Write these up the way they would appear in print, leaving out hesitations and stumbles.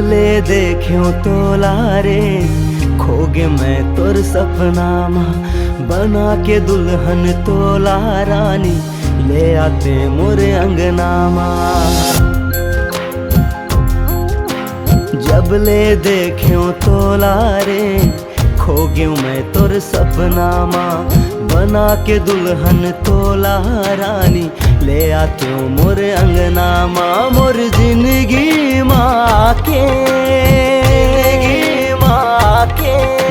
ले देख्यो तोला रे खोगे मैं तोर सपना मा, बना के दुल्हन तोला रानी ले आते मोरे अंगना मा। जब ले देख्यो तोला रे खोगे मैं तोर सपना मा, बना के दुल्हन तोला रानी ले आते मोरे अंगना मा। मोर जिंदगी माँ के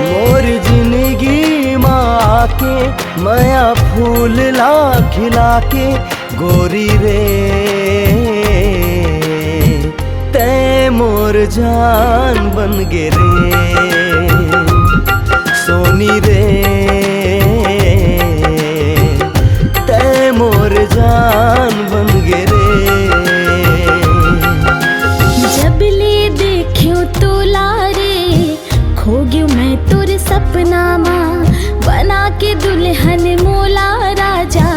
मोर जिंदगी माँ के माया फूल ला खिला के गोरी रे तै मोर जान बन गे रे सोनी रे तै मोर जान बन गे रे। जब ले देख्यो तोला रे खोग्यो मैं तोर सपना मा, बना के दुल्हन मोला राजा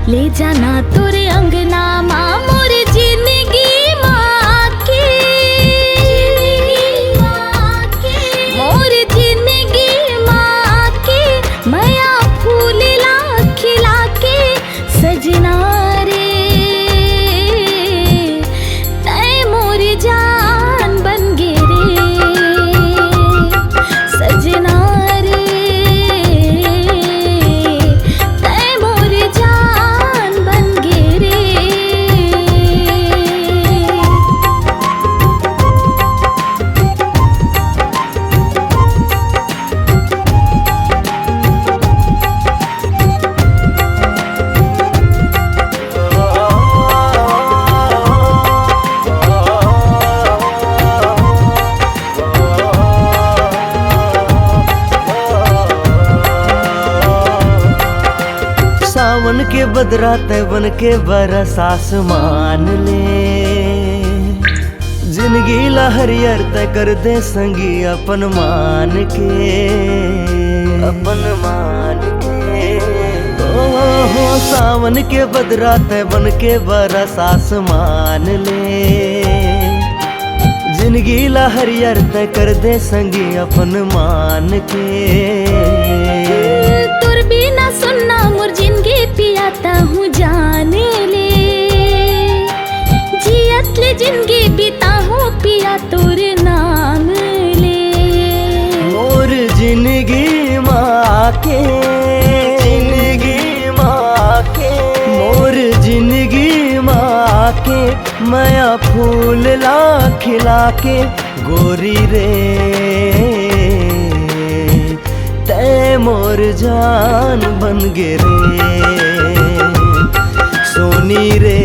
ले जाना तोरे अंगना मा। मोर जिंदगी माँ के मोर जिंदगी माँ के माया फूल ला खिला के सजना रे तै मोर जान बन गे रे सजना रे तै मोर जान बन गे रे। सावन के बदरा तय बन के बरस आसमान ले, जिंदगी लहरियर तय कर दे संगी अपन मान के हो सावन के बदरा तय बन के बरस आसमान ले, जिंदगी लहरियर तय कर दे संगी अपन मान के। तुर बिना सुनना मोर जिंदगी पियाता हूँ जाने ले, जियत ले जिंदगी बीता हूँ पिया तोर नाम ले। मोर जिंदगी माँ के मोर जिंदगी माँ के माया फूल ला खिला के गोरी रे तै मोर जान बन गे रे सोनी रे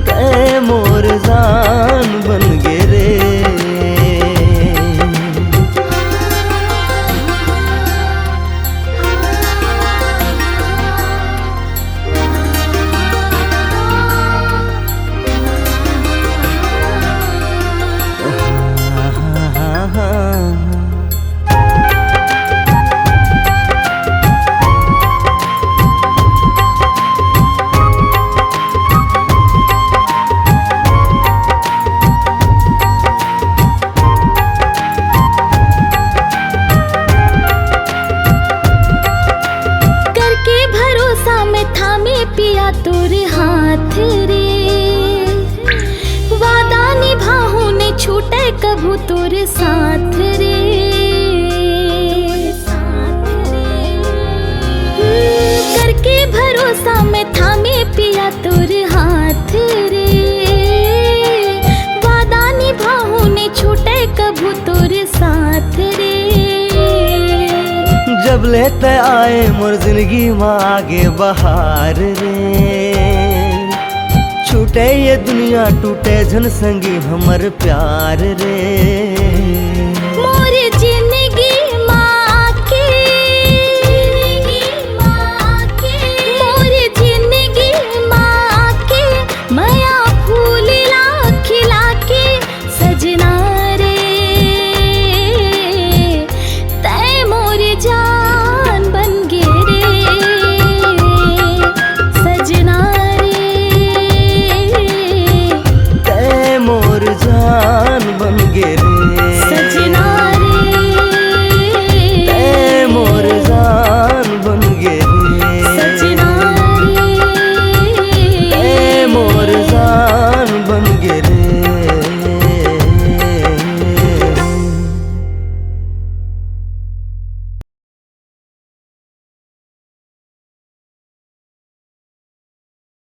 तै मोर जान बन गे रे। पिया तोरे हाथ रे वादा निभाहूं ने छूटे कभू तोरे साथ रे करके भरोसा में थामे पिया तोरे हाथ रे वादा निभाहूं ने छूटे कभू तोरे साथ रे। जब लेते आए मोर जिंदगी में आगे बहार रे छूटे ये दुनिया टूटे झन संगी हमर प्यार रे।